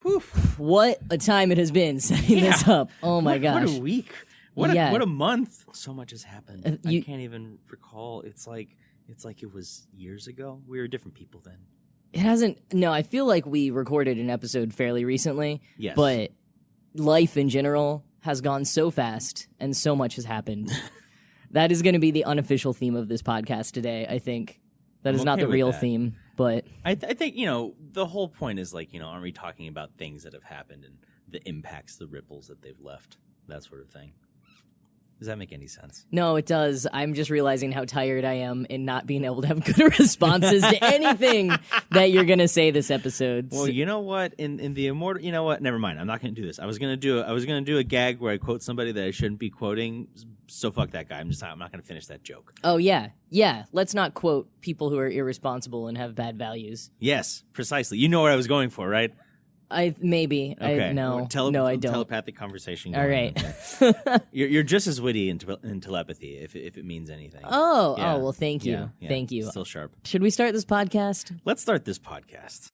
Oof. What a time it has been setting this up. Oh my gosh. What a week. What a month. So much has happened. I can't even recall. It's like it was years ago. We were different people then. It hasn't. No, I feel like we recorded an episode fairly recently. Yes. But life in general has gone so fast and so much has happened. That is going to be the unofficial theme of this podcast today, I think. That is not the real theme, but... I think, the whole point is, aren't we talking about things that have happened and the impacts, the ripples that they've left, that sort of thing. Does that make any sense? No, it does. I'm just realizing how tired I am in not being able to have good responses to anything that you're going to say this episode. Well, you know what? In the immortal, you know what? Never mind. I'm not going to do this. I was going to do a gag where I quote somebody that I shouldn't be quoting. So fuck that guy. I'm not going to finish that joke. Oh yeah. Let's not quote people who are irresponsible and have bad values. Yes, precisely. You know what I was going for, right? Maybe. Okay. No, I don't. Telepathic conversation. All right. You're just as witty in telepathy, if it means anything. Oh, well, thank you. Yeah. Thank you. Still sharp. Should we start this podcast? Let's start this podcast.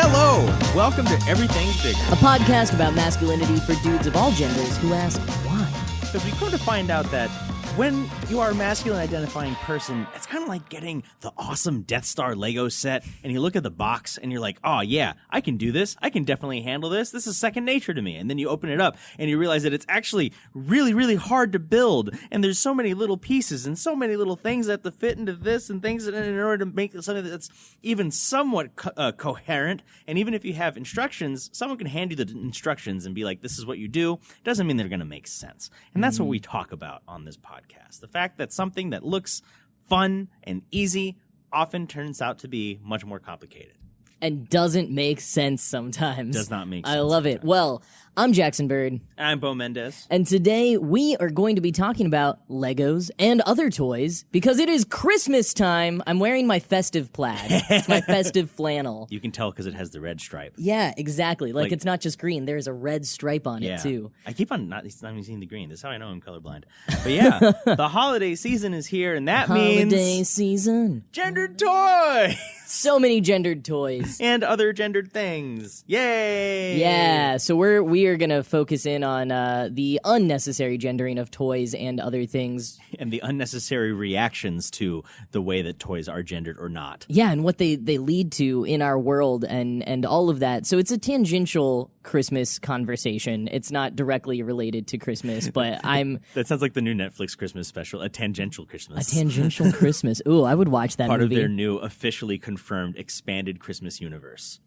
Hello! Welcome to Everything's Bigger. A podcast about masculinity for dudes of all genders who ask why. Because we come to find out that when you are a masculine identifying person, it's kind of like getting the awesome Death Star Lego set, and you look at the box and you're like, oh yeah, I can do this. I can definitely handle this. This is second nature to me. And then you open it up and you realize that it's actually really, really hard to build. And there's so many little pieces and so many little things that have to fit into this and things in order to make something that's even somewhat coherent. And even if you have instructions, someone can hand you the instructions and be like, this is what you do. It doesn't mean they're going to make sense. And that's what we talk about on this podcast. The fact that something that looks fun and easy often turns out to be much more complicated. And doesn't make sense sometimes. Does not make sense. I love it. Well, I'm Jackson Bird. I'm Bo Méndez. And today we are going to be talking about Legos and other toys because it is Christmas time. I'm wearing my festive plaid. It's my festive flannel. You can tell because it has the red stripe. Yeah, exactly. Like it's not just green. There's a red stripe on it too. I keep on not even seeing the green. That's how I know I'm colorblind. But yeah, the holiday season is here, and that means... Holiday season. Gendered toys! So many gendered toys. And other gendered things. Yay! Yeah, so we are going to focus in on the unnecessary gendering of toys and other things. And the unnecessary reactions to the way that toys are gendered or not. Yeah, and what they lead to in our world and all of that. So it's a tangential Christmas conversation. It's not directly related to Christmas, but That sounds like the new Netflix Christmas special, A Tangential Christmas. A Tangential Christmas. Ooh, I would watch that Part movie. of their new officially confirmed expanded Christmas universe.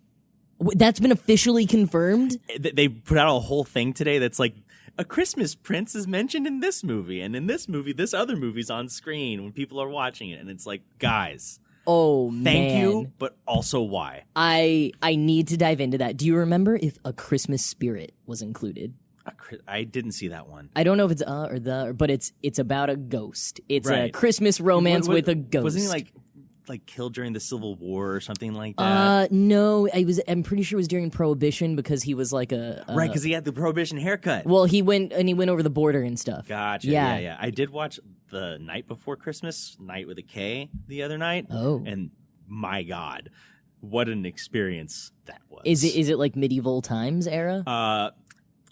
That's been officially confirmed? They put out a whole thing today that's like, a Christmas prince is mentioned in this movie, and in this movie, this other movie's on screen when people are watching it, and it's like, guys... Oh, man. Thank you, but also why? I need to dive into that. Do you remember if A Christmas Spirit was included? I didn't see that one. I don't know if it's or the, but it's about a ghost. It's a Christmas romance with a ghost. Wasn't he like killed during the Civil War or something like that? No, I'm pretty sure it was during Prohibition because he was like right, because he had the Prohibition haircut. Well, he went over the border and stuff. Gotcha. Yeah. I did watch The Night Before Christmas, Night with a K, the other night. Oh, and my God, what an experience that was. Is it like medieval times era? All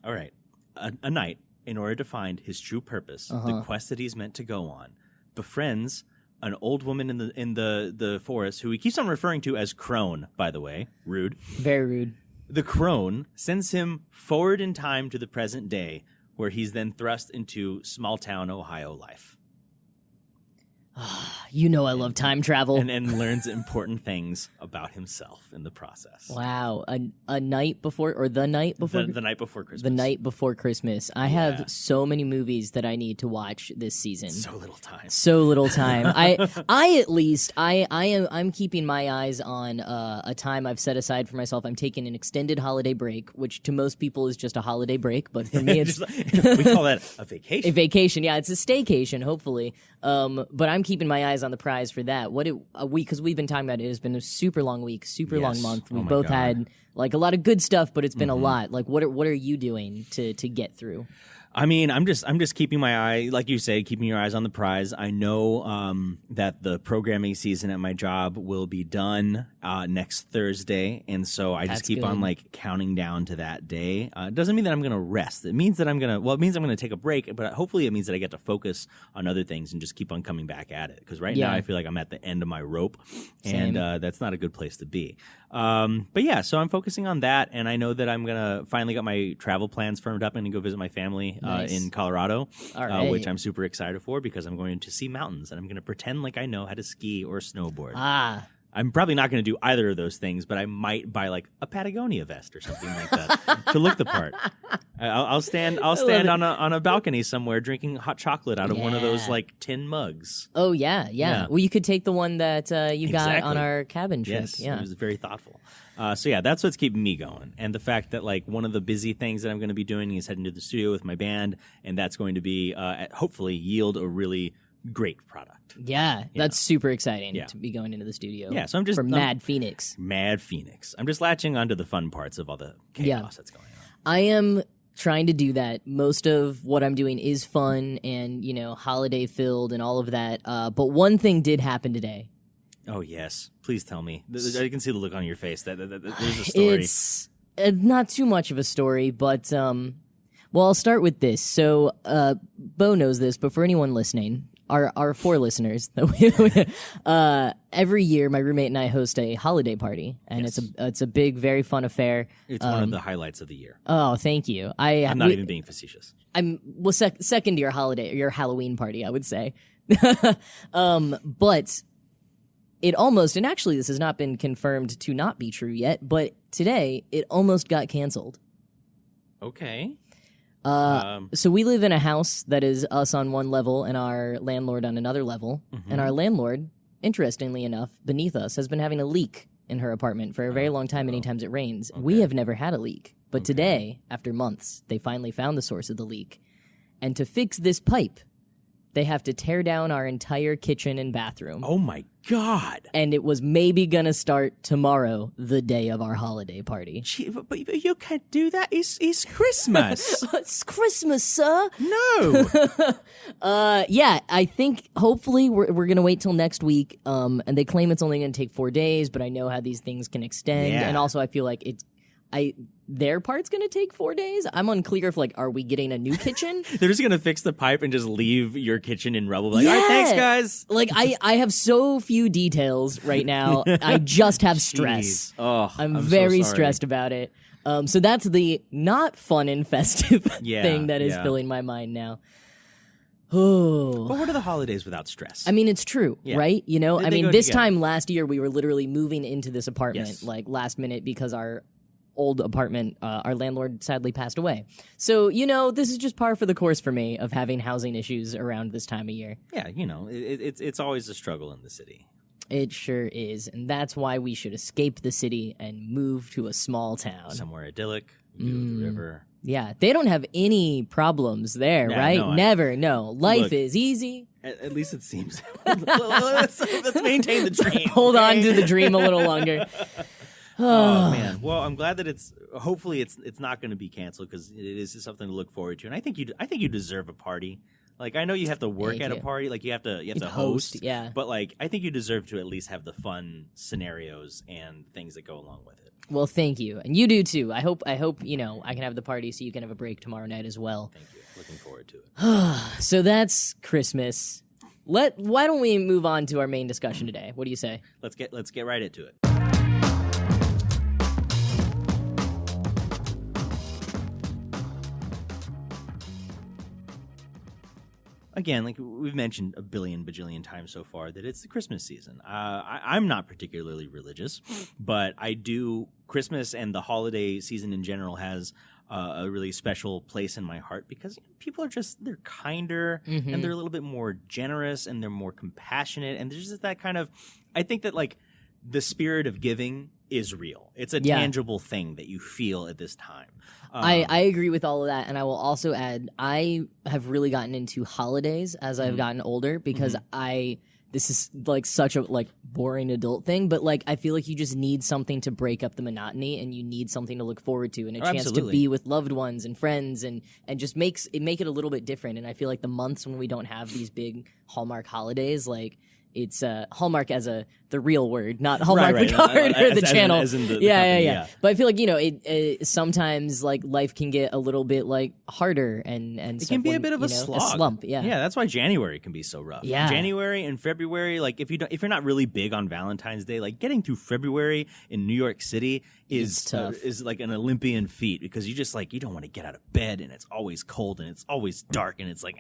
right, a knight, in order to find his true purpose, the quest that he's meant to go on, befriends an old woman in the forest who he keeps on referring to as Crone, by the way. Rude. Very rude. The Crone sends him forward in time to the present day, where he's then thrust into small-town Ohio life. You know I love time travel. And learns important things about himself in the process. Wow. A night before, or the night before? The night before Christmas. The night before Christmas. I have so many movies that I need to watch this season. So little time. So little time. I'm keeping my eyes on a time I've set aside for myself. I'm taking an extended holiday break, which to most people is just a holiday break, but for me it's... we call that a vacation. A vacation, yeah. It's a staycation, hopefully. But I'm keeping my eyes on the prize for that. Because we've been talking about it. It has been a super long week, super long month. We've both had like a lot of good stuff, but it's been a lot. Like what are you doing to get through? I mean, I'm just keeping my eye, like you say, keeping your eyes on the prize. I know that the programming season at my job will be done next Thursday, and so I just keep on like counting down to that day. It doesn't mean that I'm going to rest. It means that it means I'm going to take a break, but hopefully it means that I get to focus on other things and just keep on coming back at it. Because right now I feel like I'm at the end of my rope, and that's not a good place to be. But yeah, so I'm focusing on that, and I know that I'm gonna finally got my travel plans firmed up and go visit my family in Colorado, which I'm super excited for because I'm going to see mountains and I'm gonna pretend like I know how to ski or snowboard. I'm probably not going to do either of those things, but I might buy like a Patagonia vest or something like that to look the part. I'll stand on a balcony somewhere drinking hot chocolate out of one of those like tin mugs. Oh yeah. Well, you could take the one that you got on our cabin trip. Yes, yeah. It was very thoughtful. So yeah, that's what's keeping me going, and the fact that like one of the busy things that I'm going to be doing is heading to the studio with my band, and that's going to be hopefully yield a really great product. Yeah, that's super exciting to be going into the studio. Yeah, so I'm Mad Phoenix. Mad Phoenix. I'm just latching onto the fun parts of all the chaos that's going on. I am trying to do that. Most of what I'm doing is fun and, holiday filled and all of that. But one thing did happen today. Oh, yes. Please tell me. I can see the look on your face. That there's a story. It's not too much of a story, but, I'll start with this. So, Bo knows this, but for anyone listening, our 4 listeners, every year my roommate and I host a holiday party, and it's a big, very fun affair. It's one of the highlights of the year. Oh, thank you. I'm not even being facetious. Second to your Halloween party, I would say. But it almost, and actually this has not been confirmed to not be true yet, but today it almost got canceled. Okay. So we live in a house that is us on one level and our landlord on another level. Mm-hmm. And our landlord, interestingly enough, beneath us, has been having a leak in her apartment for a very long time. Many times it rains. Okay. We have never had a leak. But today, after months, they finally found the source of the leak. And to fix this pipe, they have to tear down our entire kitchen and bathroom. Oh my God. And it was maybe gonna start tomorrow, the day of our holiday party. Gee, but you can't do that. It's Christmas. It's Christmas, sir. No. Yeah, I think hopefully we're gonna wait till next week. And they claim it's only gonna take 4 days, but I know how these things can extend. Yeah. And also I feel like their part's gonna take 4 days. I'm unclear if are we getting a new kitchen? They're just gonna fix the pipe and just leave your kitchen in rubble. Like, all right, thanks, guys. Like I have so few details right now. I just have stress. Oh, I'm very stressed about it. So that's the not fun and festive thing that is filling my mind now. Oh. But what are the holidays without stress? I mean, it's true, right? This time last year we were literally moving into this apartment like last minute because our old apartment, our landlord sadly passed away. So, this is just par for the course for me of having housing issues around this time of year. Yeah, it's always a struggle in the city. It sure is. And that's why we should escape the city and move to a small town. Somewhere idyllic, view of the river. Yeah, they don't have any problems there, right? No, Never, no. Life is easy. At least it seems. let's maintain the dream. Hold on to the dream a little longer. Oh man! Well, I'm glad that hopefully it's not going to be canceled because it is something to look forward to, and I think you deserve a party. Like I know you have to work at a party, like you have to host, yeah. But like I think you deserve to at least have the fun scenarios and things that go along with it. Well, thank you, and you do too. I hope I can have the party so you can have a break tomorrow night as well. Thank you. Looking forward to it. So that's Christmas. Why don't we move on to our main discussion today? What do you say? Let's get right into it. Again, like we've mentioned a billion bajillion times so far, that it's the Christmas season. I'm not particularly religious, but I do. Christmas and the holiday season in general has a really special place in my heart because people they're kinder and they're a little bit more generous and they're more compassionate. And there's just that kind of, I think that like the spirit of giving is real. It's a tangible thing that you feel at this time. I agree with all of that, and I will also add I have really gotten into holidays as I've gotten older because I this is like such a like boring adult thing, but like I feel like you just need something to break up the monotony, and you need something to look forward to, and a chance to be with loved ones and friends, and just make it a little bit different. And I feel like the months when we don't have these big Hallmark holidays, like it's Hallmark as the real word, not Hallmark the card or the channel. As in the yeah. company. But I feel like it sometimes like life can get a little bit like harder and it can be a bit of a slog. A slump. Yeah, that's why January can be so rough. Yeah, January and February, like if you're not really big on Valentine's Day, like getting through February in New York City is tough. Is like an Olympian feat, because you just like you don't want to get out of bed, and it's always cold and it's always dark and it's like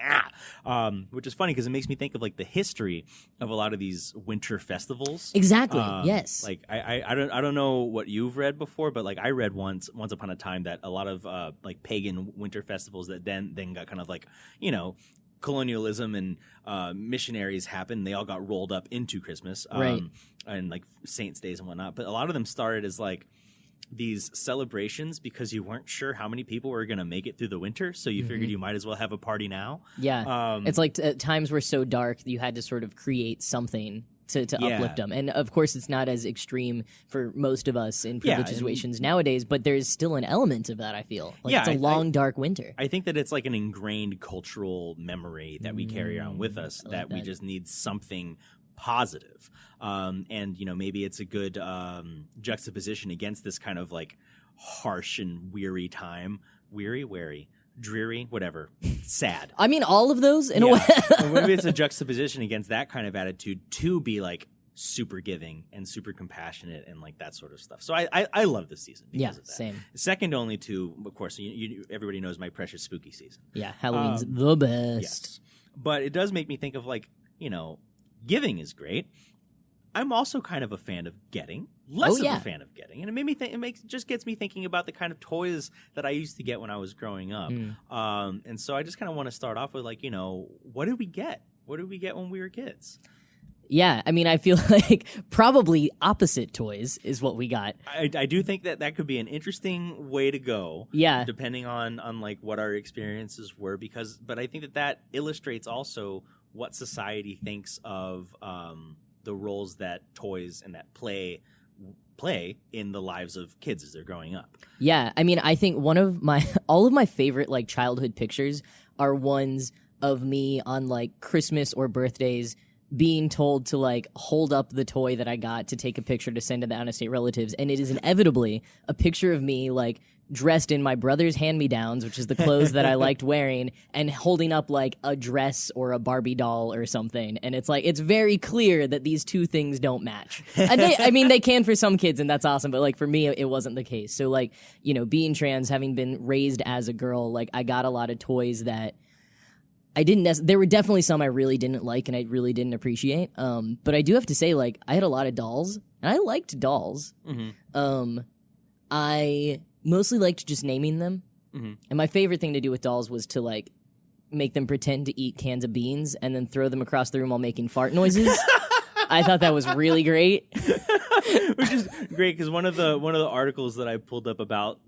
which is funny because it makes me think of like the history of a lot of these winter festivals. Exactly. Yes. Like I don't know what you've read before, but like I read once upon a time that a lot of like pagan winter festivals that then got kind of like, you know, colonialism and missionaries happened. They all got rolled up into Christmas, right? And like saints' days and whatnot. But a lot of them started as like these celebrations because you weren't sure how many people were going to make it through the winter, so you figured you might as well have a party now. Yeah, it's like times were so dark you had to sort of create something to uplift them. And of course it's not as extreme for most of us in privileged situations nowadays, but there's still an element of that, I feel. Like it's a long, dark winter. I think that it's like an ingrained cultural memory that we carry around with us, that we just need something positive. And, you know, maybe it's a good juxtaposition against this kind of like harsh and weary time. Weary, dreary, whatever, sad. I mean, all of those in a way. Maybe it's a juxtaposition against that kind of attitude to be like super giving and super compassionate and like that sort of stuff. So I love this season because of that. Same. Second only to, of course, everybody knows my precious spooky season. Yeah, Halloween's the best. Yes. But it does make me think of like, you know, giving is great. I'm also kind of a fan of getting, less of a fan of getting, and it made me think. Just gets me thinking about the kind of toys that I used to get when I was growing up. And so I just kind of want to start off with like, you know, what did we get? What did we get when we were kids? Yeah, I mean, I feel like probably opposite toys is what we got. I do think that could be an interesting way to go. Yeah, depending on like what our experiences were, but I think that illustrates also what society thinks of the roles that toys and that play in the lives of kids as they're growing up. Yeah, I mean, I think all of my favorite like childhood pictures are ones of me on like Christmas or birthdays being told to like hold up the toy that I got to take a picture to send to the out-of-state relatives, and it is inevitably a picture of me like dressed in my brother's hand-me-downs, which is the clothes that I liked wearing, and holding up like a dress or a Barbie doll or something. And it's like, it's very clear that these two things don't match. And they can for some kids, and that's awesome, but like for me, it wasn't the case. So like, you know, being trans, having been raised as a girl, like I got a lot of toys that I didn't there were definitely some I really didn't like and I really didn't appreciate. But I do have to say, like, I had a lot of dolls, and I liked dolls. I mostly liked just naming them. And my favorite thing to do with dolls was to like make them pretend to eat cans of beans and then throw them across the room while making fart noises. I thought that was really great. Which is great because one of the articles that I pulled up about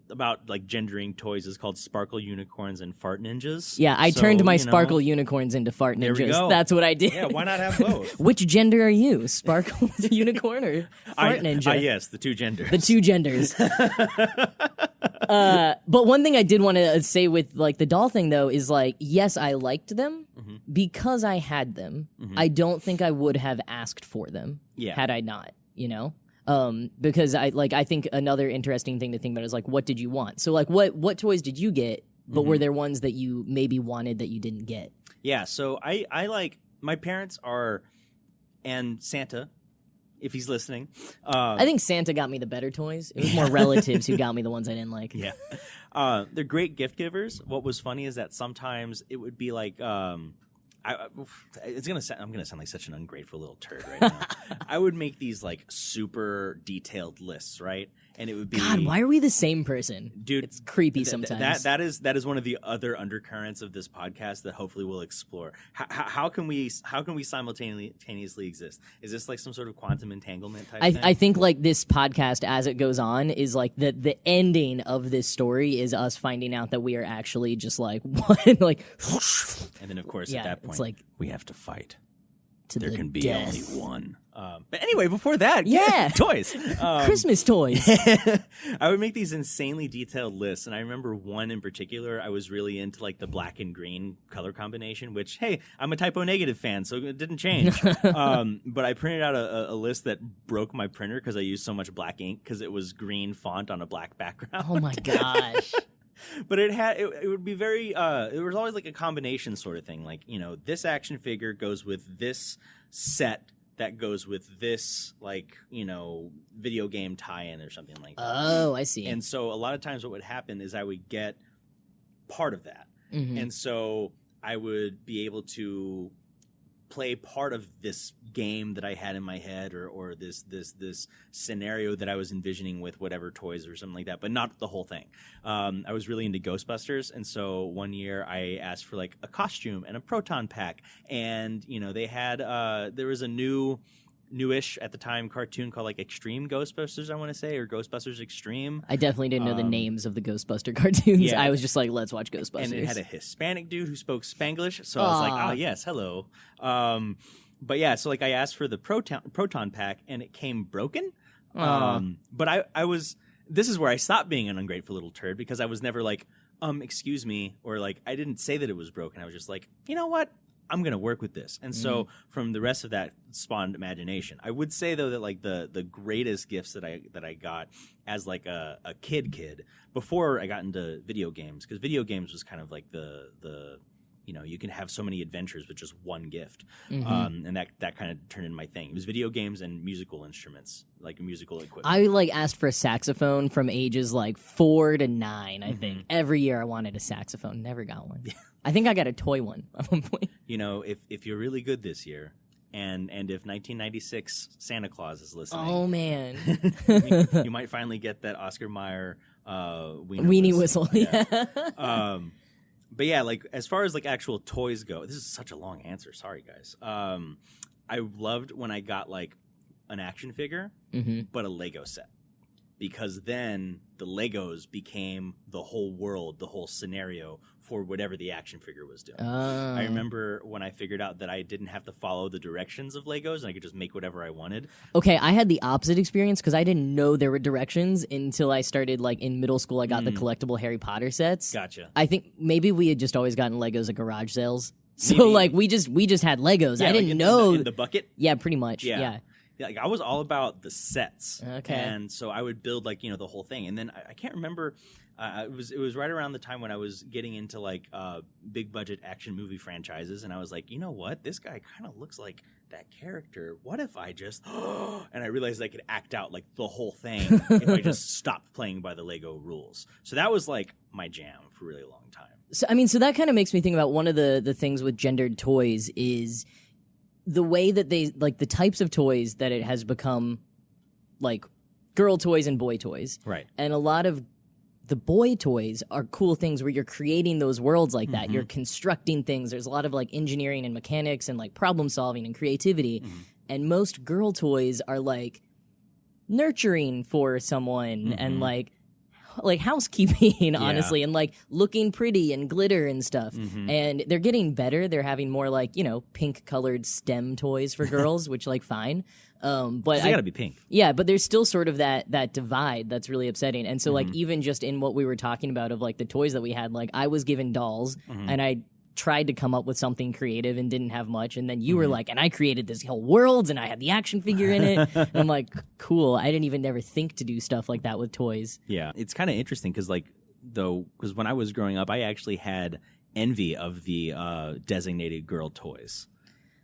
like gendering toys is called Sparkle Unicorns and Fart Ninjas. Yeah, I turned my Sparkle Unicorns into Fart Ninjas. There we go. That's what I did. Yeah, why not have both? Which gender are you? Sparkle Unicorn or Fart Ninja? Yes, the two genders. The two genders. But one thing I did want to say with like the doll thing though is like, yes, I liked them because I had them. I don't think I would have asked for them had I not, you know? Because I think another interesting thing to think about is like, what did you want? So like, what toys did you get? But were there ones that you maybe wanted that you didn't get? Yeah. So I like, my parents are, and Santa, if he's listening. I think Santa got me the better toys. It was more relatives who got me the ones I didn't like. Yeah. They're great gift givers. What was funny is that sometimes it would be like, I'm gonna sound like such an ungrateful little turd right now. I would make these like super detailed lists, right? And it would be, God, why are we the same person? Dude, it's creepy sometimes. That is one of the other undercurrents of this podcast that hopefully we'll explore. How can we simultaneously exist? Is this like some sort of quantum entanglement type thing? I think like this podcast as it goes on is like the ending of this story is us finding out that we are actually just like one like, and then of course at that point it's like we have to fight to there the can be death. only one. But anyway, before that, Yeah. toys. Christmas toys. I would make these insanely detailed lists, and I remember one in particular. I was really into like the black and green color combination, which, hey, I'm a typo negative fan, so it didn't change. But I printed out a list that broke my printer because I used so much black ink because it was green font on a black background. Oh my gosh. But it would be very it was always like a combination sort of thing, like, you know, this action figure goes with this set that goes with this, like, you know, video game tie-in or something like that. Oh, I see. And so a lot of times what would happen is I would get part of that. And so I would be able to play part of this game that I had in my head, or this scenario that I was envisioning with whatever toys or something like that, but not the whole thing. I was really into Ghostbusters, and so one year I asked for like a costume and a proton pack, and you know, they had there was a newish at the time cartoon called like Extreme Ghostbusters, I want to say, or Ghostbusters Extreme. I definitely didn't know the names of the Ghostbuster cartoons. Yeah. I was just like, let's watch Ghostbusters. And it had a Hispanic dude who spoke Spanglish, so I was like, oh yes, hello. But yeah, so like I asked for the proton pack, and it came broken. But I was, this is where I stopped being an ungrateful little turd, because I was never like, excuse me, or like I didn't say that it was broken. I was just like, you know what? I'm going to work with this. And so from the rest of that spawned imagination. I would say, though, that like the greatest gifts that I got as like a kid before I got into video games, because video games was kind of like the you know, you can have so many adventures with just one gift. And that kind of turned into my thing. It was video games and musical instruments, like musical equipment. I like asked for a saxophone from ages like 4 to 9, I think. Every year I wanted a saxophone. Never got one. I think I got a toy one at one point. You know, if you're really good this year, and if 1996 Santa Claus is listening, oh man, you might finally get that Oscar Mayer weenie whistle. Yeah. But yeah, like as far as like actual toys go, this is such a long answer. Sorry, guys. I loved when I got like an action figure, but a Lego set, because then the Legos became the whole world, the whole scenario for whatever the action figure was doing. I remember when I figured out that I didn't have to follow the directions of Legos and I could just make whatever I wanted. Okay, I had the opposite experience because I didn't know there were directions until I started, like, in middle school. I got the collectible Harry Potter sets. Gotcha. I think maybe we had just always gotten Legos at garage sales. So, like, we just had Legos. Yeah, I didn't like know. in the bucket? Yeah, pretty much. Yeah. Like I was all about the sets, Okay. and so I would build like, you know, the whole thing. And then I can't remember. It was right around the time when I was getting into like big budget action movie franchises, and I was like, you know what, this guy kind of looks like that character. What if I just and I realized I could act out like the whole thing if I just stopped playing by the Lego rules. So that was like my jam for a really long time. So I mean, so that kind of makes me think about one of the things with gendered toys is the way that they, like, the types of toys that it has become, like, girl toys and boy toys. Right. And a lot of the boy toys are cool things where you're creating those worlds like that. You're constructing things. There's a lot of, like, engineering and mechanics and, like, problem solving and creativity. And most girl toys are, like, nurturing for someone and, like housekeeping, honestly, and like looking pretty and glitter and stuff. And they're getting better. They're having more, like, you know, pink colored STEM toys for girls, which, like, fine. But They gotta be pink. Yeah, but there's still sort of that divide that's really upsetting. And so, like, even just in what we were talking about of, like, the toys that we had, like, I was given dolls and I tried to come up with something creative and didn't have much, and then you were like, and I created this whole world and I had the action figure in it. And I'm like, cool, I didn't even never think to do stuff like that with toys. Yeah, it's kind of interesting because when I was growing up, I actually had envy of the designated girl toys.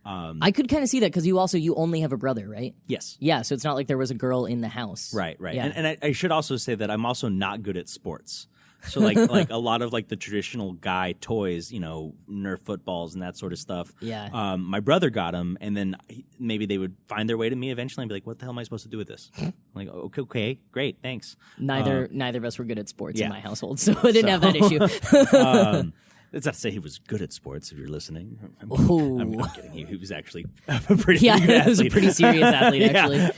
I could kind of see that because you only have a brother, right? Yes. Yeah, so it's not like there was a girl in the house. Right. Yeah. And I should also say that I'm also not good at sports. So like a lot of like the traditional guy toys, you know, Nerf footballs and that sort of stuff. Yeah. My brother got them, and then maybe they would find their way to me eventually and be like, "What the hell am I supposed to do with this?" I'm like, okay, great, thanks. Neither of us were good at sports in my household, so I didn't have that issue. That's not to say he was good at sports. If you're listening, I'm kidding. He was actually a pretty good athlete. He was a pretty serious athlete, actually.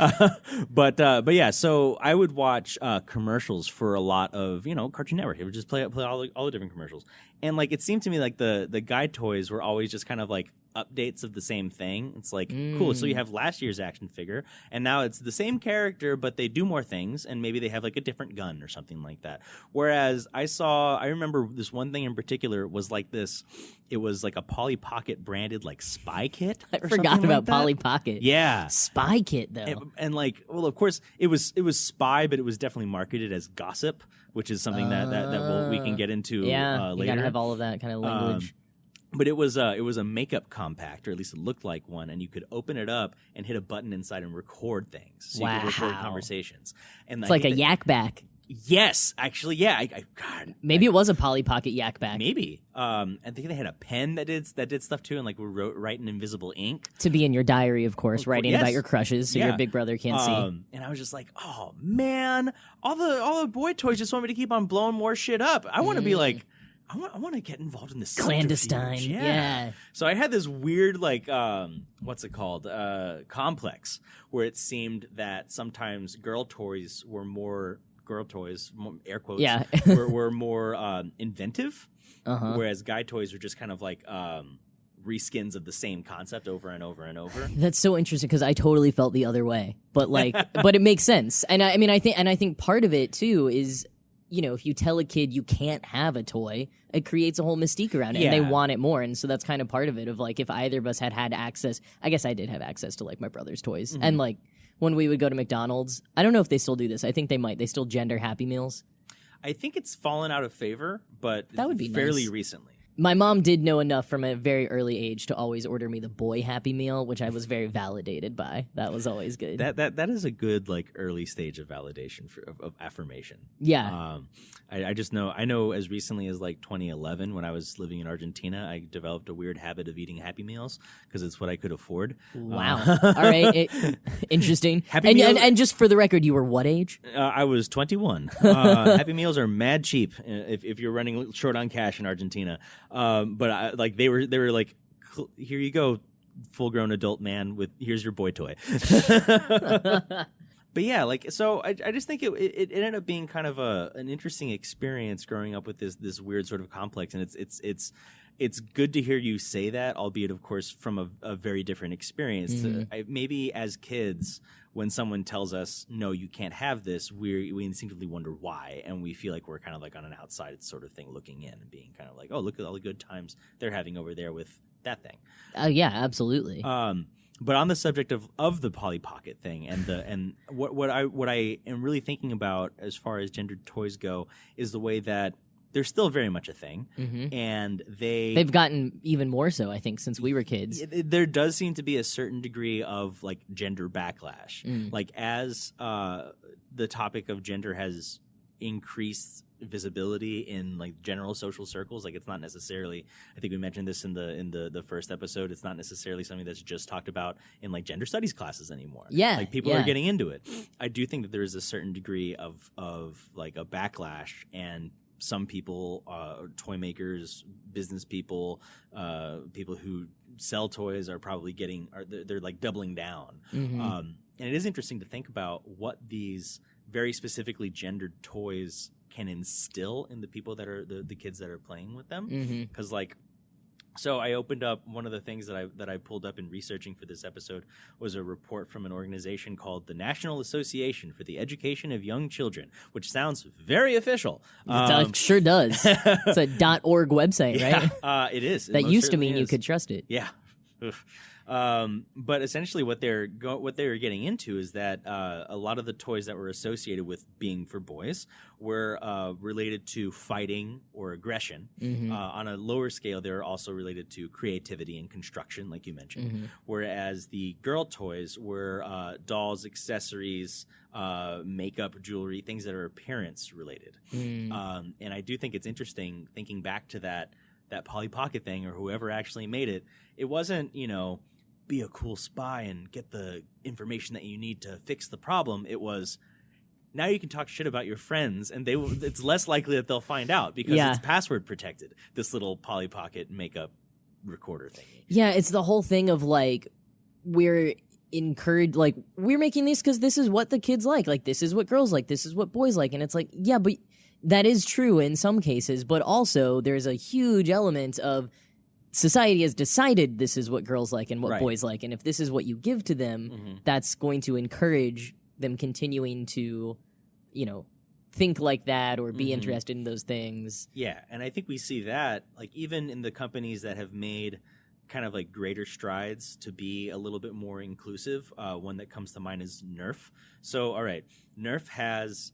But yeah, so I would watch commercials for a lot of, you know, Cartoon Network. It would just play all the different commercials, and like it seemed to me like the guy toys were always just kind of like updates of the same thing. It's like, cool, so you have last year's action figure, and now it's the same character, but they do more things, and maybe they have like a different gun or something like that. Whereas I remember this one thing in particular was like this, it was like a Polly Pocket branded like spy kit. I forgot about Polly Pocket. Yeah. Spy kit, though. And like, well, of course, it was spy, but it was definitely marketed as gossip, which is something that we can get into later. You gotta have all of that kind of language. But it was a makeup compact, or at least it looked like one, and you could open it up and hit a button inside and record things. So you could record conversations. And it's like a yak back. Yes, actually, yeah. God, maybe it was a Polly Pocket yak back. Maybe. I think they had a pen that did stuff too, and like we write in invisible ink to be in your diary, of course, writing about your crushes, so your big brother can't see. And I was just like, oh man, all the boy toys just want me to keep on blowing more shit up. I want to be like. I want to get involved in this clandestine. Yeah. So I had this weird, like, what's it called? Complex, where it seemed that sometimes girl toys, air quotes, were more inventive, whereas guy toys were just kind of like reskins of the same concept over and over and over. That's so interesting because I totally felt the other way, but like, but it makes sense. And I think part of it too is, you know, if you tell a kid you can't have a toy, it creates a whole mystique around it, and they want it more. And so that's kind of part of it. Of like, if either of us had access, I guess I did have access to like my brother's toys, and like when we would go to McDonald's, I don't know if they still do this. I think they might. They still gender Happy Meals. I think it's fallen out of favor, but that would be fairly nice. Recently. My mom did know enough from a very early age to always order me the boy Happy Meal, which I was very validated by. That was always good. That is a good like early stage of validation of affirmation. Yeah. I just know. I know as recently as like 2011, when I was living in Argentina, I developed a weird habit of eating Happy Meals because it's what I could afford. Wow. All right. Interesting. Happy Meals, and just for the record, you were what age? I was 21. Happy Meals are mad cheap if you're running short on cash in Argentina. But they were like, here you go, full grown adult man here's your boy toy. But yeah, like, so I just think it ended up being kind of an interesting experience growing up with this weird sort of complex, and it's good to hear you say that, albeit of course from a very different experience. Maybe as kids, when someone tells us no, you can't have this, we instinctively wonder why, and we feel like we're kind of like on an outside sort of thing looking in and being kind of like, oh, look at all the good times they're having over there with that thing. Yeah, absolutely. But on the subject of the Polly Pocket thing and what I am really thinking about as far as gendered toys go is the way that they're still very much a thing, and they've gotten even more so, I think, since we were kids. There does seem to be a certain degree of like gender backlash, like as the topic of gender has increased visibility in like general social circles. Like, it's not necessarily, I think we mentioned this in the first episode, it's not necessarily something that's just talked about in like gender studies classes anymore. Yeah, like people are getting into it. I do think that there is a certain degree of like a backlash, and some people, toy makers, business people, people who sell toys are probably they're like doubling down. And it is interesting to think about what these very specifically gendered toys can instill in the people that are the kids that are playing with them. Because like, so I opened up, one of the things that I pulled up in researching for this episode was a report from an organization called the National Association for the Education of Young Children, which sounds very official. It sure does. It's a .org website, right? It is. That used to mean you could trust it. Yeah. But essentially what they're getting into is that a lot of the toys that were associated with being for boys were related to fighting or aggression. On a lower scale, they were also related to creativity and construction, like you mentioned. Whereas the girl toys were dolls, accessories, makeup, jewelry, things that are appearance related. And I do think it's interesting thinking back to that Polly Pocket thing, or whoever actually made it. It wasn't, be a cool spy and get the information that you need to fix the problem. It was, now you can talk shit about your friends, and it's less likely that they'll find out because it's password protected, this little Polly Pocket makeup recorder thingy. Yeah, it's the whole thing of like, we're encouraged, like, we're making these because this is what the kids like this is what girls like, this is what boys like, and it's like, yeah, but that is true in some cases, but also there's a huge element of society has decided this is what girls like and what Right. boys like, and if this is what you give to them, that's going to encourage them continuing to, think like that or be interested in those things. Yeah, and I think we see that, like, even in the companies that have made kind of like greater strides to be a little bit more inclusive. One that comes to mind is Nerf. So, all right, Nerf has,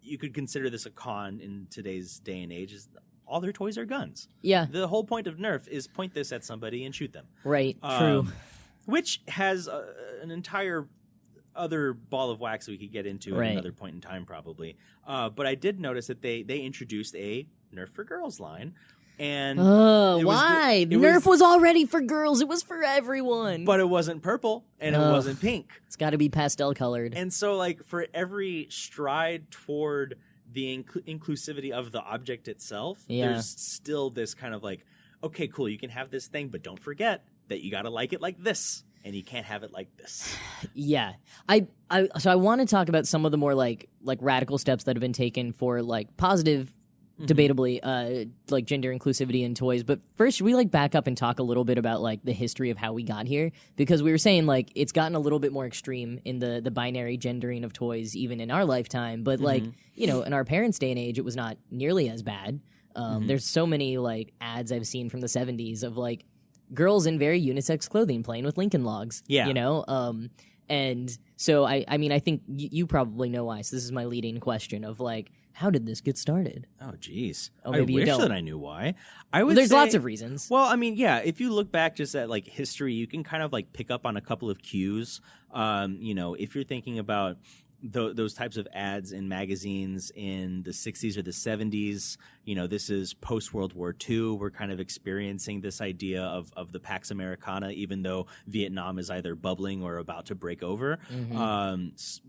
you could consider this a con in today's day and age, is all their toys are guns. Yeah. The whole point of Nerf is point this at somebody and shoot them. Right, true. Which has an entire other ball of wax we could get into at another point in time, probably. But I did notice that they introduced a Nerf for Girls line. And why? Nerf was already for girls. It was for everyone. But it wasn't purple and it wasn't pink. It's got to be pastel colored. And so, like, for every stride toward the inclusivity of the object itself, there's still this kind of like, okay, cool, you can have this thing, but don't forget that you got to like it like this. And you can't have it like this. Yeah. So I want to talk about some of the more like radical steps that have been taken for like positive, debatably, like gender inclusivity in toys. But first, should we like back up and talk a little bit about like the history of how we got here? Because we were saying like it's gotten a little bit more extreme in the binary gendering of toys even in our lifetime. But like, in our parents' day and age, it was not nearly as bad. There's so many like ads I've seen from the 70s of like girls in very unisex clothing playing with Lincoln Logs. Yeah. And so I mean, I think you probably know why. So this is my leading question of like, how did this get started? Oh, geez. Oh, maybe I you wish don't. that I knew why. I would There's say, lots of reasons. Well, I mean, yeah, if you look back just at like history, you can kind of like pick up on a couple of cues. If you're thinking about those types of ads in magazines in the 60s or the 70s, this is post-World War II. We're kind of experiencing this idea of the Pax Americana, even though Vietnam is either bubbling or about to break over.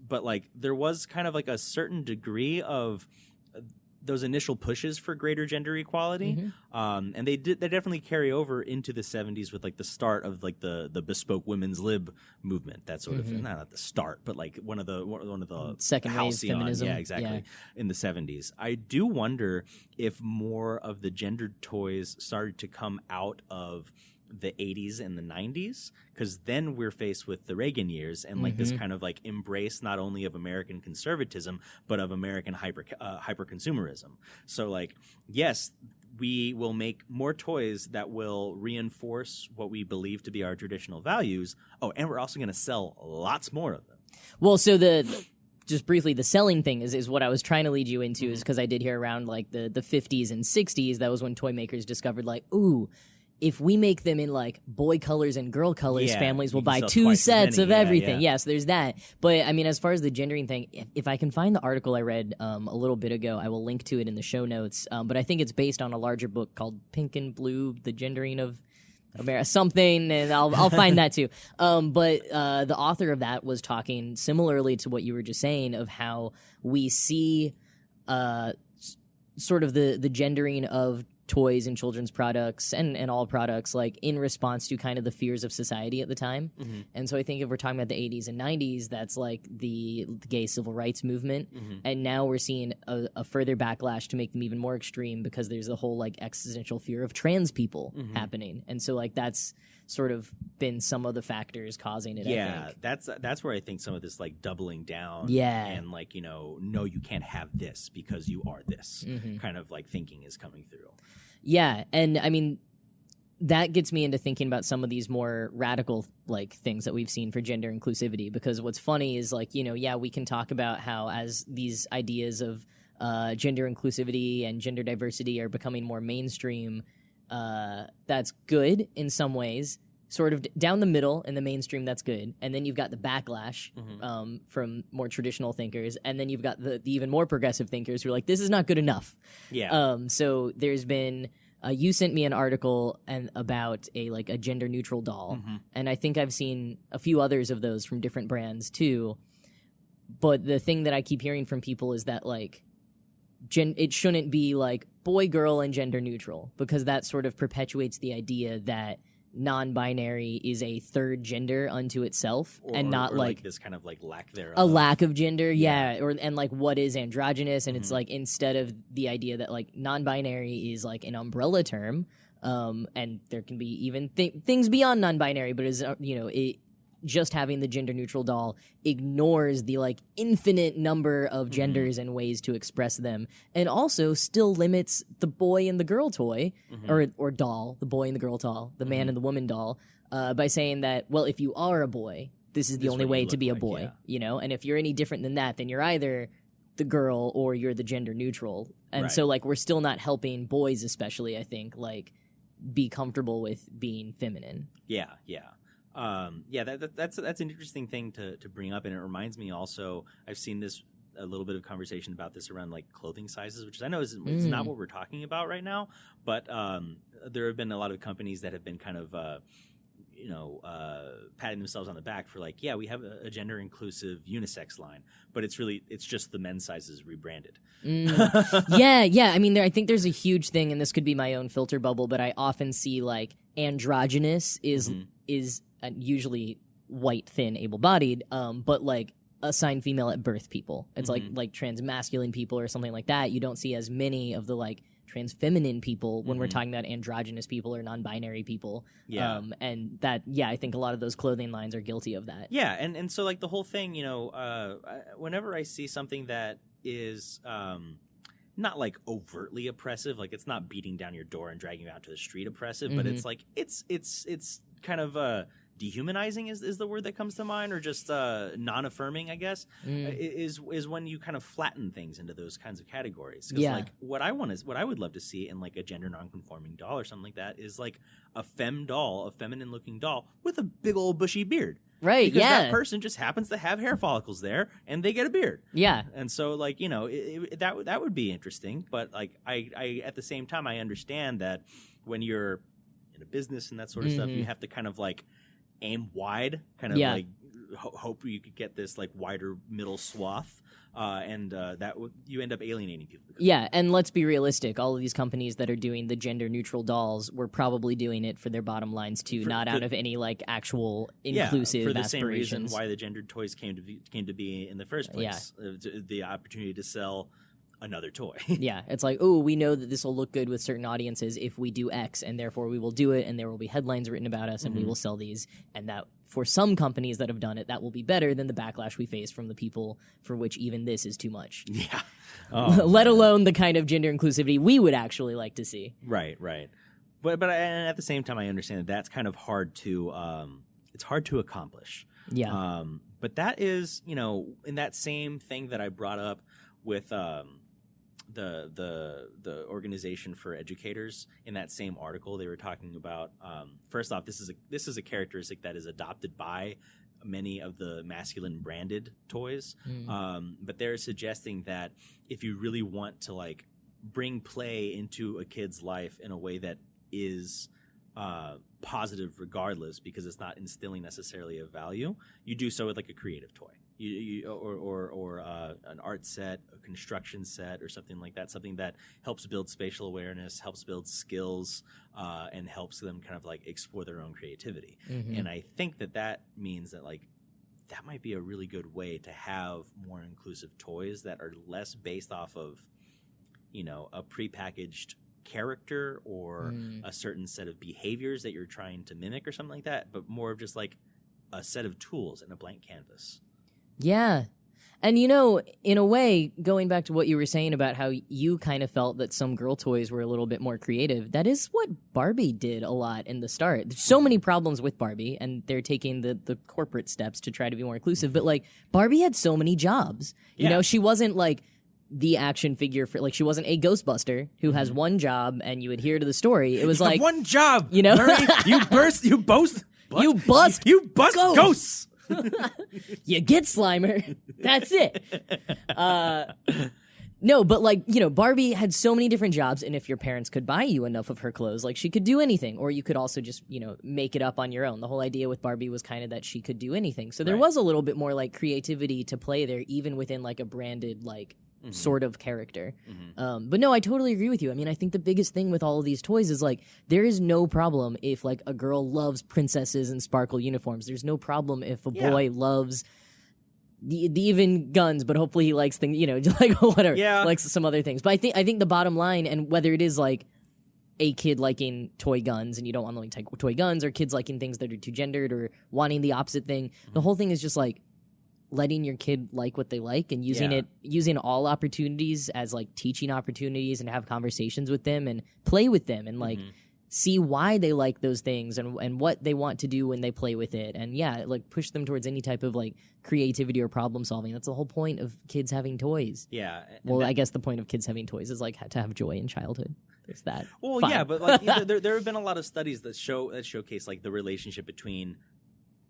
But like there was kind of like a certain degree of those initial pushes for greater gender equality, and they definitely carry over into the 70s with like the start of like the bespoke women's lib movement. That sort of not the start, but like one of the second wave halcyon, feminism. yeah, exactly, in the 70s. I do wonder if more of the gendered toys started to come out of the 80s and the 90s, because then we're faced with the Reagan years and like this kind of like embrace not only of American conservatism but of American hyper consumerism. So like, yes, we will make more toys that will reinforce what we believe to be our traditional values. Oh, and we're also going to sell lots more of them. Well, so just briefly, the selling thing is what I was trying to lead you into, is because I did hear around like the 50s and 60s, that was when toy makers discovered like, ooh, if we make them in like boy colors and girl colors, families will buy 2 sets of everything. Yes, there's that. But I mean, as far as the gendering thing, if I can find the article I read a little bit ago, I will link to it in the show notes. But I think it's based on a larger book called Pink and Blue: The Gendering of America, something, and I'll find that too. But the author of that was talking similarly to what you were just saying of how we see sort of the gendering of toys and children's products and all products like in response to kind of the fears of society at the time. And so I think if we're talking about the 80s and 90s, that's like the gay civil rights movement. And now we're seeing a further backlash to make them even more extreme, because there's the whole like existential fear of trans people happening. And so like that's sort of been some of the factors causing it. Yeah, I think. that's where I think some of this like doubling down and like, no, you can't have this because you are this kind of like thinking is coming through. Yeah, and I mean, that gets me into thinking about some of these more radical like things that we've seen for gender inclusivity, because what's funny is like, we can talk about how as these ideas of gender inclusivity and gender diversity are becoming more mainstream, that's good in some ways, sort of down the middle in the mainstream, that's good. And then you've got the backlash from more traditional thinkers, and then you've got the even more progressive thinkers who are like, this is not good enough. So there's been you sent me an article about a gender neutral doll, and I think I've seen a few others of those from different brands too. But the thing that I keep hearing from people is that like it shouldn't be like boy, girl, and gender neutral, because that sort of perpetuates the idea that non-binary is a third gender unto itself, and not or like this kind of like lack thereof. A lack of gender, and like what is androgynous, and it's like instead of the idea that like non-binary is like an umbrella term, And there can be even things beyond non-binary, but just having the gender neutral doll ignores the like infinite number of genders and ways to express them, and also still limits the boy and the girl toy or doll, the boy and the girl doll, the man and the woman doll, by saying that, well, if you are a boy, this is the only way to be a boy, and if you're any different than that, then you're either the girl or you're the gender neutral. And so like we're still not helping boys, especially, I think, like be comfortable with being feminine. That's an interesting thing to bring up, and it reminds me also, I've seen a little bit of conversation about this around like clothing sizes, which I know is not what we're talking about right now, but there have been a lot of companies that have been kind of patting themselves on the back for like, we have a gender inclusive unisex line, but it's just the men's sizes rebranded. Yeah. I mean, I think there's a huge thing, and this could be my own filter bubble, but I often see like androgynous is usually white, thin, able-bodied, but like assigned female at birth people. It's like trans masculine people or something like that. You don't see as many of the like trans feminine people when we're talking about androgynous people or non-binary people. And that, I think a lot of those clothing lines are guilty of that. Yeah, and so like the whole thing, whenever I see something that is not like overtly oppressive, like it's not beating down your door and dragging you out to the street oppressive, but it's like it's kind of dehumanizing is the word that comes to mind, or just non-affirming, I guess, is when you kind of flatten things into those kinds of categories. Because like what I would love to see in like a gender non-conforming doll or something like that is like a femme doll, a feminine-looking doll with a big old bushy beard. Right, because that person just happens to have hair follicles there, and they get a beard. Yeah. And so, like, that would be interesting. But, like, I at the same time, I understand that when you're in a business and that sort of stuff, you have to kind of, like, aim wide, kind of, like, hope you could get this, like, wider middle swath. And you end up alienating people. Yeah, and let's be realistic. All of these companies that are doing the gender-neutral dolls were probably doing it for their bottom lines, too, not out of any, like, actual inclusive for the aspirations. Same reason why the gendered toys came to be in the first place. The opportunity to sell another toy. Yeah, it's like, oh, we know that this will look good with certain audiences if we do X, and therefore we will do it, and there will be headlines written about us, and we will sell these. And that, for some companies that have done it, that will be better than the backlash we face from the people for which even this is too much. Yeah. Let alone the kind of gender inclusivity we would actually like to see. Right. But and at the same time, I understand that that's kind of hard to it's hard to accomplish. Yeah. But that is, in that same thing that I brought up with the organization for educators, in that same article they were talking about, first off, this is a characteristic that is adopted by many of the masculine branded toys, but they're suggesting that if you really want to like bring play into a kid's life in a way that is positive regardless, because it's not instilling necessarily a value, you do so with like a creative toy. Or an art set, a construction set, or something like that. Something that helps build spatial awareness, helps build skills, and helps them kind of like explore their own creativity. And I think that means that like that might be a really good way to have more inclusive toys that are less based off of, a prepackaged character or a certain set of behaviors that you're trying to mimic or something like that, but more of just like a set of tools and a blank canvas. Yeah. And, in a way, going back to what you were saying about how you kind of felt that some girl toys were a little bit more creative, that is what Barbie did a lot in the start. There's so many problems with Barbie, and they're taking the corporate steps to try to be more inclusive. But, like, Barbie had so many jobs. She wasn't, like, the action figure for, like, she wasn't a Ghostbuster who has one job and you adhere to the story. It was like... one job! Murray, you bust ghosts! You get Slimer. That's it. No, but like, Barbie had so many different jobs, and if your parents could buy you enough of her clothes, like she could do anything, or you could also just, make it up on your own. The whole idea with Barbie was kind of that she could do anything. So there was a little bit more like creativity to play there, even within like a branded like sort of character. But no, I totally agree with you. I mean, I think the biggest thing with all of these toys is like there is no problem if like a girl loves princesses and sparkle uniforms. There's no problem if a boy loves the even guns, but hopefully he likes things, like whatever, likes some other things. But I think the bottom line, and whether it is like a kid liking toy guns and you don't want to like toy guns, or kids liking things that are too gendered or wanting the opposite thing. The whole thing is just like letting your kid like what they like and using all opportunities as like teaching opportunities, and have conversations with them and play with them and like see why they like those things and what they want to do when they play with it. And like push them towards any type of like creativity or problem solving. That's the whole point of kids having toys. Yeah. Well, I guess the point of kids having toys is like to have joy in childhood. There's that. Well, Fine. yeah, but like there have been a lot of studies that showcase like the relationship between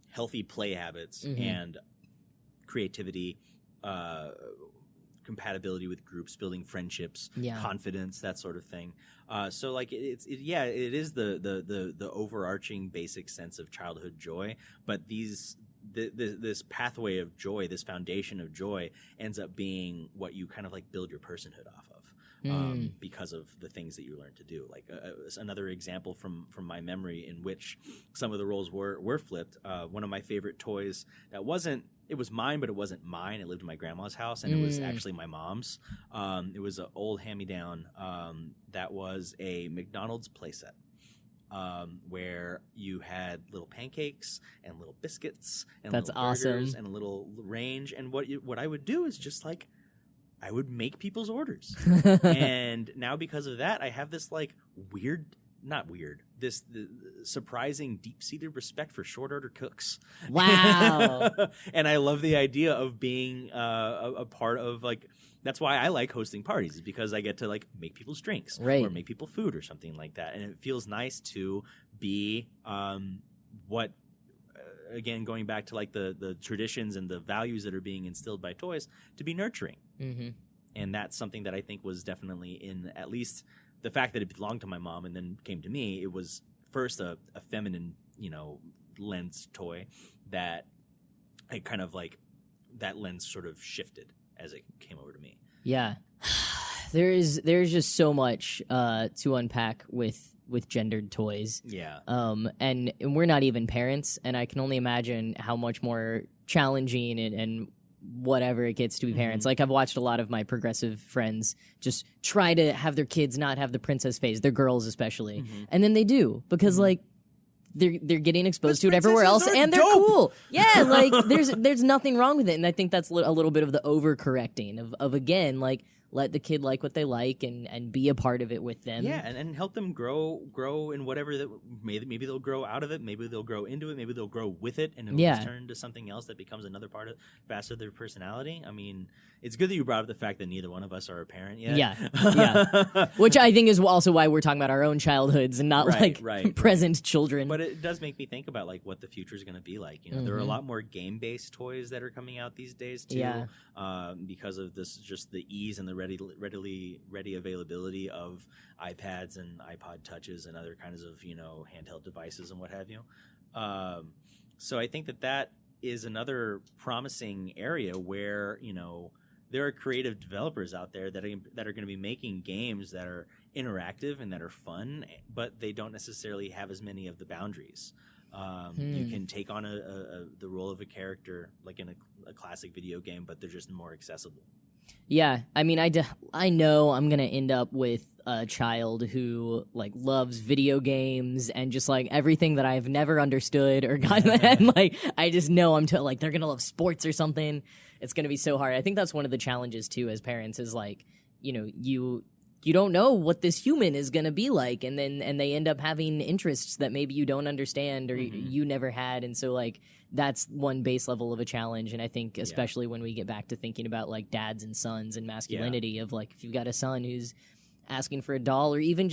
healthy play habits and creativity, compatibility with groups, building friendships, confidence, that sort of thing. So like it is the overarching basic sense of childhood joy, but this pathway of joy, this foundation of joy, ends up being what you kind of like build your personhood off of. Because of the things that you learn to do. Like another example from my memory in which some of the roles were flipped. One of my favorite toys it was mine, but it wasn't mine. It lived in my grandma's house, and it was actually my mom's. It was an old hand-me-down that was a McDonald's playset. Where you had little pancakes and little biscuits and That's little burgers awesome. and a little range. And what I would do is just like I would make people's orders. And now because of that, I have this like this surprising deep-seated respect for short order cooks. Wow. And I love the idea of being a part of like, that's why I like hosting parties, is because I get to like make people's drinks or make people food or something like that. And it feels nice to be again, going back to like the traditions and the values that are being instilled by toys, to be nurturing. And that's something that I think was definitely in at least the fact that it belonged to my mom and then came to me. It was first a feminine, lens toy that I kind of like, that lens sort of shifted as it came over to me. Yeah. There's just so much to unpack with gendered toys. Yeah. And we're not even parents, and I can only imagine how much more challenging and whatever it gets to be parents. Like I've watched a lot of my progressive friends just try to have their kids not have the princess phase, their girls especially. And then they do, because like they're getting exposed to it everywhere else, and they're cool. Yeah, like there's nothing wrong with it. And I think that's a little bit of the overcorrecting of again, like let the kid like what they like and be a part of it with them. Yeah, and help them grow in whatever that maybe they'll grow out of it, maybe they'll grow into it, maybe they'll grow with it, and it'll just turn into something else that becomes another part of facet of their personality. I mean, it's good that you brought up the fact that neither one of us are a parent yet. Yeah. Which I think is also why we're talking about our own childhoods and not present children. But it does make me think about like what the future is going to be like. There are a lot more game-based toys that are coming out these days too. Yeah. Because of this, just the ease and the ready availability of iPads and iPod touches and other kinds of handheld devices and what have you. So I think that is another promising area where there are creative developers out there that are going to be making games that are interactive and that are fun, but they don't necessarily have as many of the boundaries. You can take on the role of a character like in a classic video game, but they're just more accessible. Yeah, I mean, I know I'm gonna end up with a child who like loves video games and just like everything that I've never understood or gotten. And like I just know like they're gonna love sports or something. It's gonna be so hard. I think that's one of the challenges too as parents is like you don't know what this human is gonna be like, and they end up having interests that maybe you don't understand or you never had, and so like that's one base level of a challenge. And I think especially when we get back to thinking about like dads and sons and masculinity of like if you've got a son who's asking for a doll or even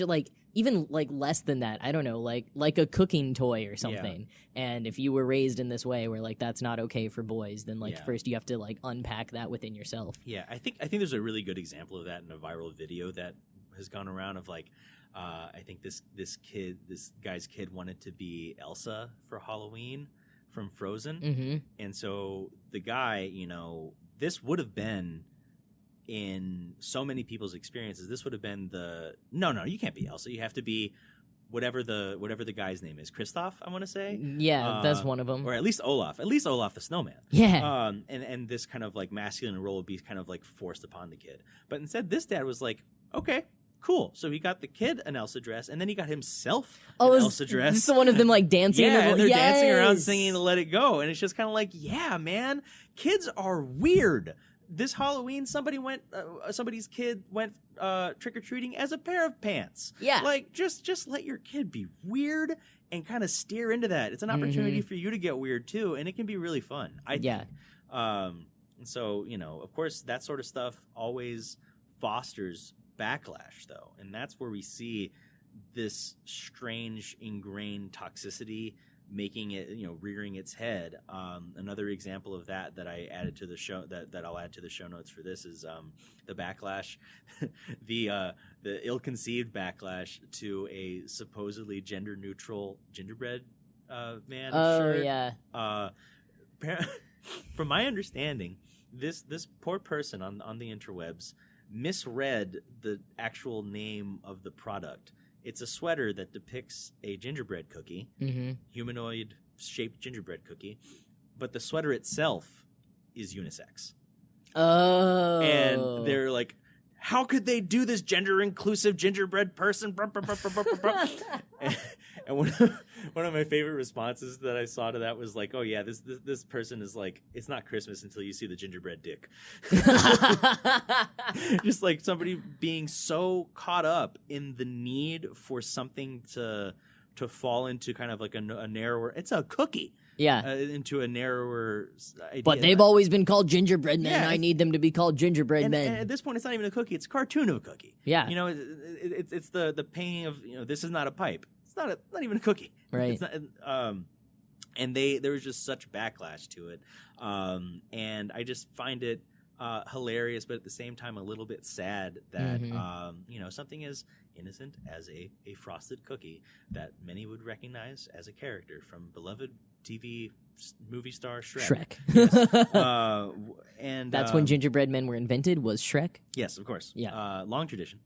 less than that, I don't know, like a cooking toy or something. And if you were raised in this way where like that's not okay for boys, then like first you have to like unpack that within yourself. Yeah, I think there's a really good example of that in a viral video that has gone around of like I think this guy's kid wanted to be Elsa for Halloween from Frozen. And so the guy, this would have been in so many people's experiences, this would have been no, you can't be Elsa. You have to be whatever the guy's name is, Kristoff, I want to say. Yeah, that's one of them. Or at least Olaf the snowman. Yeah. And this kind of like masculine role would be kind of like forced upon the kid. But instead, this dad was like, okay, Cool. So he got the kid an Elsa dress, and then he got himself Oh, an Elsa dress. This is one of them like dancing. Yeah, and they're dancing around Yes! singing "Let It Go," and it's just kind of like, yeah, man, kids are weird. This Halloween, somebody's kid went trick or treating as a pair of pants. Yeah. Like just let your kid be weird and kind of steer into that. It's an opportunity for you to get weird too, and it can be really fun. I think. And so, of course, that sort of stuff always fosters backlash, though, and that's where we see this strange ingrained toxicity making it, rearing its head. Another example of that I added to the show that I'll add to the show notes for this is the backlash, the ill-conceived backlash to a supposedly gender-neutral gingerbread man shirt. Oh yeah. From my understanding, this poor person on the interwebs misread the actual name of the product. It's a sweater that depicts a gingerbread cookie, humanoid-shaped gingerbread cookie, but the sweater itself is unisex. Oh. And they're like, how could they do this gender-inclusive gingerbread person? And one of my favorite responses that I saw to that was like, oh, yeah, this person is like, it's not Christmas until you see the gingerbread dick. Just like somebody being so caught up in the need for something to fall into kind of like a narrower, it's a cookie. Yeah. Into a narrower idea. But they've always been called gingerbread men. Yeah, I need them to be called gingerbread men. And at this point, it's not even a cookie. It's a cartoon of a cookie. Yeah. It's the painting of, this is not a pipe. It's not even a cookie. Right. It's not, and there was just such backlash to it. And I just find it hilarious, but at the same time a little bit sad that, something as innocent as a frosted cookie that many would recognize as a character from beloved TV movie star Shrek. Yes. And that's when gingerbread men were invented, was Shrek? Yes, of course. Yeah. Long tradition.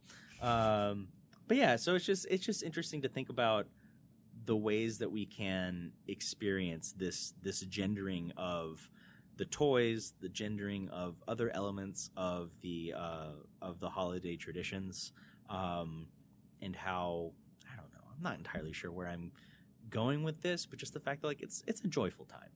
But yeah, so it's just interesting to think about the ways that we can experience this gendering of the toys, the gendering of other elements of the holiday traditions, and how, I don't know, I'm not entirely sure where I'm going with this, but just the fact that like it's a joyful time.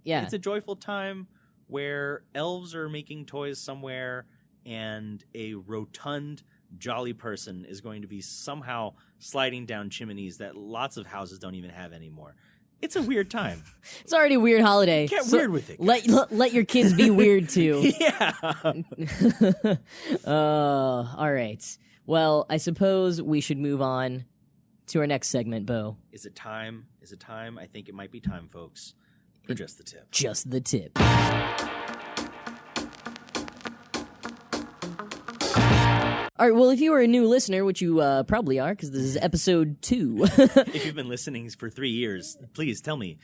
Yeah. It's a joyful time where elves are making toys somewhere and a rotund jolly person is going to be somehow sliding down chimneys that lots of houses don't even have anymore. It's a weird time. It's already a weird holiday. Get weird with it. Let your kids be weird too. Yeah. All right. Well, I suppose we should move on to our next segment, Bo. Is it time? I think it might be time, folks, for just the tip. Just the tip. All right, well, if you are a new listener, which you probably are, because this is episode 2. If you've been listening for 3 years, please tell me.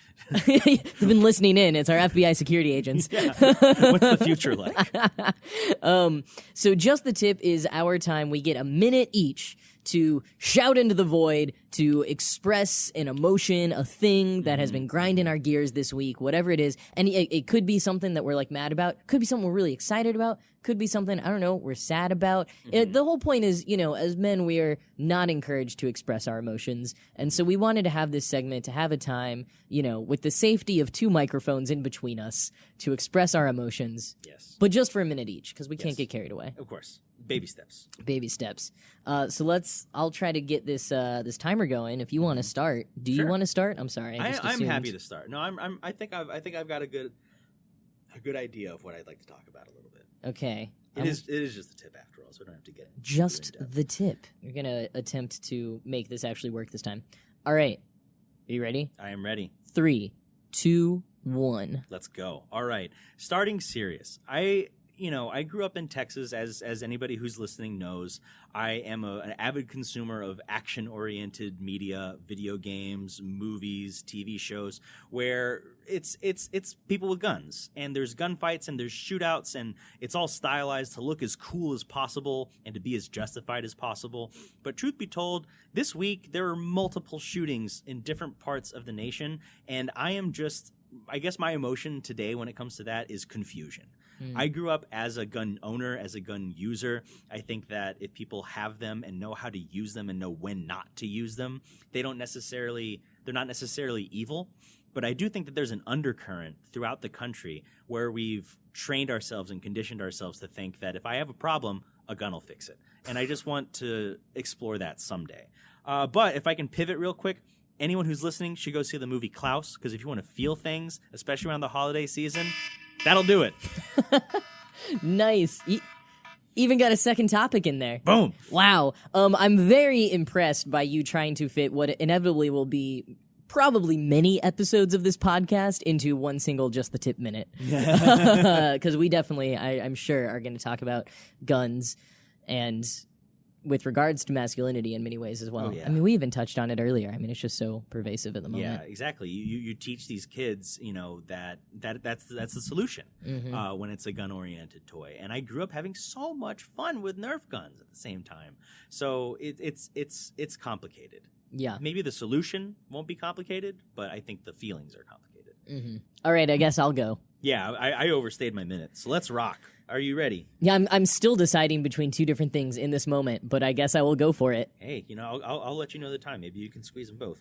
You've been listening in. It's our FBI security agents. Yeah. What's the future like? So Just the Tip is our time. We get a minute each to shout into the void, to express an emotion, a thing that has been grinding our gears this week, whatever it is. And it could be something that we're like mad about, could be something we're really excited about, could be something, I don't know, we're sad about. The whole point is, as men, we are not encouraged to express our emotions. And so we wanted to have this segment, to have a time, with the safety of 2 microphones in between us, to express our emotions. Yes. But just for a minute each, because we can't get carried away. Of course. Baby steps. Baby steps. So I'll try to get this timer going. If you want to start, do you want to start? I'm sorry. I'm happy to start. No, I think I've got a good idea of what I'd like to talk about a little bit. Okay. It is just the tip after all, so we don't have to get just the tip. You're gonna attempt to make this actually work this time. All right. Are you ready? I am ready. 3, 2, 1. Let's go. All right. Starting serious. I grew up in Texas, as anybody who's listening knows. I am an avid consumer of action-oriented media, video games, movies, TV shows, where it's people with guns, and there's gunfights and there's shootouts, and it's all stylized to look as cool as possible and to be as justified as possible. But truth be told, this week there are multiple shootings in different parts of the nation, and I am just I guess my emotion today when it comes to that is confusion. I grew up as a gun owner, as a gun user. I think that if people have them and know how to use them and know when not to use them, they're not necessarily evil. But I do think that there's an undercurrent throughout the country where we've trained ourselves and conditioned ourselves to think that if I have a problem, a gun will fix it. And I just want to explore that someday. But if I can pivot real quick, anyone who's listening should go see the movie Klaus, because if you want to feel things, especially around the holiday season, that'll do it. Nice. Even got a second topic in there. Boom. Wow. I'm very impressed by you trying to fit what inevitably will be probably many episodes of this podcast into one single Just the Tip minute. Because we definitely, I'm sure, are going to talk about guns and with regards to masculinity in many ways as well. Oh, yeah. I mean, we even touched on it earlier. I mean, it's just so pervasive at the moment. Yeah, exactly. You teach these kids, that's the solution when it's a gun-oriented toy. And I grew up having so much fun with Nerf guns at the same time. So it's complicated. Yeah. Maybe the solution won't be complicated, but I think the feelings are complicated. All right, I guess I'll go. Yeah, I overstayed my minute, so let's rock. Are you ready? Yeah, I'm still deciding between two different things in this moment, but I guess I will go for it. Hey, I'll let you know the time. Maybe you can squeeze them both.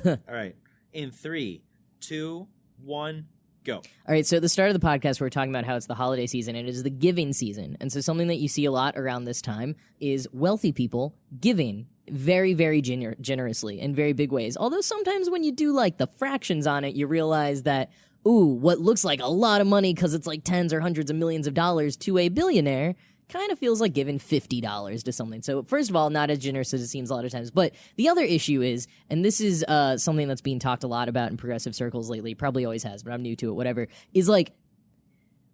All right. In 3, 2, 1, go. All right, so at the start of the podcast, we were talking about how it's the holiday season, and it is the giving season. And so something that you see a lot around this time is wealthy people giving very, very generously in very big ways. Although sometimes when you do like the fractions on it, you realize that, ooh, what looks like a lot of money because it's like tens or hundreds of millions of dollars to a billionaire kind of feels like giving $50 to something. So first of all, not as generous as it seems a lot of times. But the other issue is, and this is something that's being talked a lot about in progressive circles lately, probably always has, but I'm new to it, whatever, is like,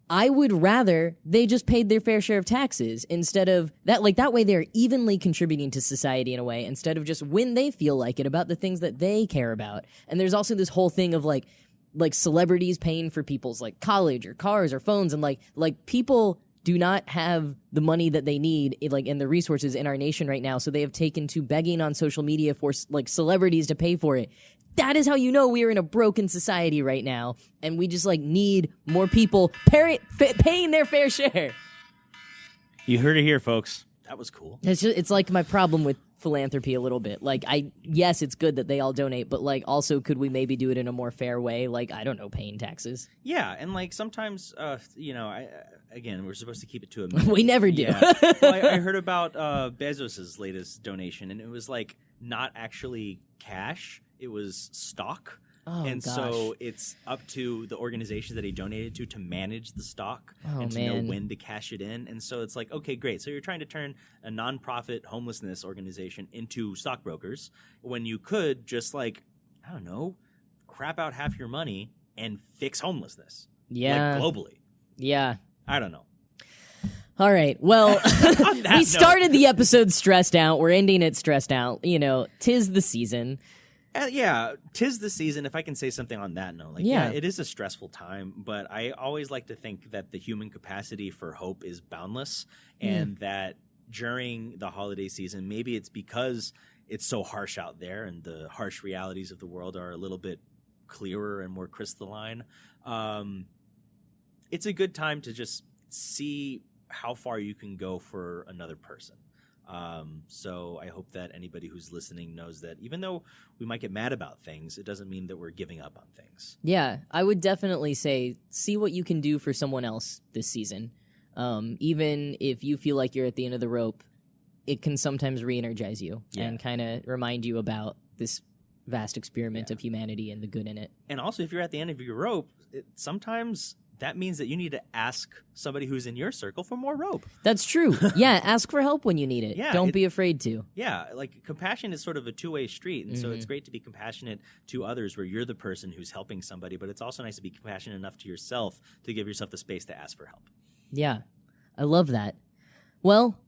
I would rather they just paid their fair share of taxes instead of that. Like that way they're evenly contributing to society in a way instead of just when they feel like it about the things that they care about. And there's also this whole thing of like celebrities paying for people's like college or cars or phones, and like people do not have the money that they need and the resources in our nation right now, so they have taken to begging on social media for like celebrities to pay for it. That is how you know we are in a broken society right now, and we just like need more people paying their fair share. You heard it here, folks. That was cool. It's like my problem with philanthropy a little bit. Like, yes, it's good that they all donate, but like also could we maybe do it in a more fair way? Like, I don't know, paying taxes. Yeah, and like sometimes, again, we're supposed to keep it to a minute. We never do. Yeah. Well, I heard about Bezos's latest donation, and it was like not actually cash. It was stock. Oh, and gosh. So it's up to the organizations that he donated to manage the stock and to man. know when to cash it in. And so it's like, okay, great. So you're trying to turn a nonprofit homelessness organization into stockbrokers when you could just like, I don't know, crap out half your money and fix homelessness. Yeah. Like globally. Yeah. I don't know. All right. Well, we started the episode stressed out. We're ending it stressed out. You know, 'tis the season. Yeah, 'tis the season, if I can say something on that note. Like, yeah, it is a stressful time, but I always like to think that the human capacity for hope is boundless, and that during the holiday season, maybe it's because it's so harsh out there and the harsh realities of the world are a little bit clearer and more crystalline. It's a good time to just see how far you can go for another person. So I hope that anybody who's listening knows that even though we might get mad about things, it doesn't mean that we're giving up on things. Yeah, I would definitely say see what you can do for someone else this season. Even if you feel like you're at the end of the rope, it can sometimes re-energize you and kind of remind you about this vast experiment of humanity and the good in it. And also, if you're at the end of your rope, sometimes that means that you need to ask somebody who's in your circle for more rope. That's true. Yeah, ask for help when you need it. Yeah, Don't be afraid to. Yeah, like compassion is sort of a two-way street, and so it's great to be compassionate to others where you're the person who's helping somebody, but it's also nice to be compassionate enough to yourself to give yourself the space to ask for help. Yeah, I love that. Well,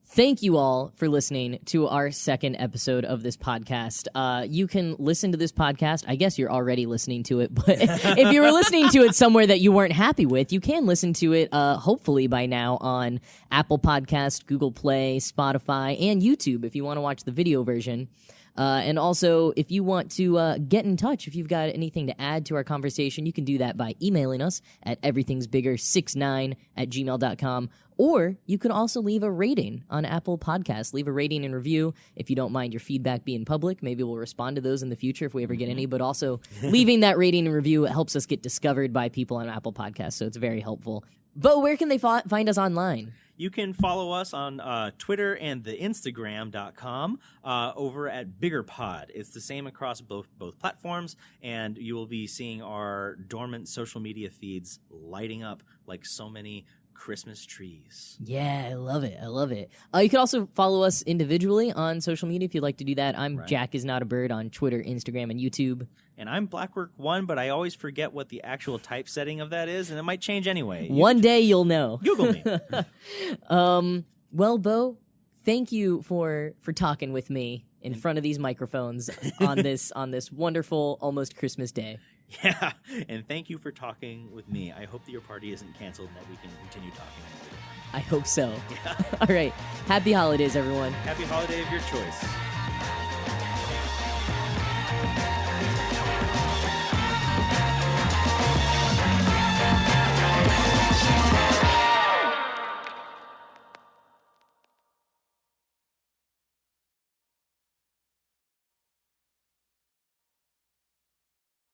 thank you all for listening to our second episode of this podcast. You can listen to this podcast. I guess you're already listening to it, but if you were listening to it somewhere that you weren't happy with, you can listen to it, hopefully by now, on Apple Podcast, Google Play, Spotify, and YouTube if you want to watch the video version. And also, if you want to get in touch, if you've got anything to add to our conversation, you can do that by emailing us at everythingsbigger69@gmail.com. Or you can also leave a rating on Apple Podcasts. Leave a rating and review if you don't mind your feedback being public. Maybe we'll respond to those in the future if we ever get any. But also, leaving that rating and review helps us get discovered by people on Apple Podcasts, so it's very helpful. But where can they find us online? You can follow us on Twitter and the Instagram.com over at BiggerPod. It's the same across both platforms, and you will be seeing our dormant social media feeds lighting up like so many Christmas trees. Yeah, I love it. You can also follow us individually on social media if you'd like to do that. I'm Jack is Not a Bird on Twitter, Instagram, and YouTube. And I'm Blackwork1, but I always forget what the actual typesetting of that is, and it might change anyway. One day you'll know. Google me. Well, Bo, thank you for talking with me in front of these microphones on this wonderful almost Christmas day. Yeah, and thank you for talking with me. I hope that your party isn't canceled and that we can continue talking. I hope so. Yeah. All right. Happy holidays, everyone. Happy holiday of your choice.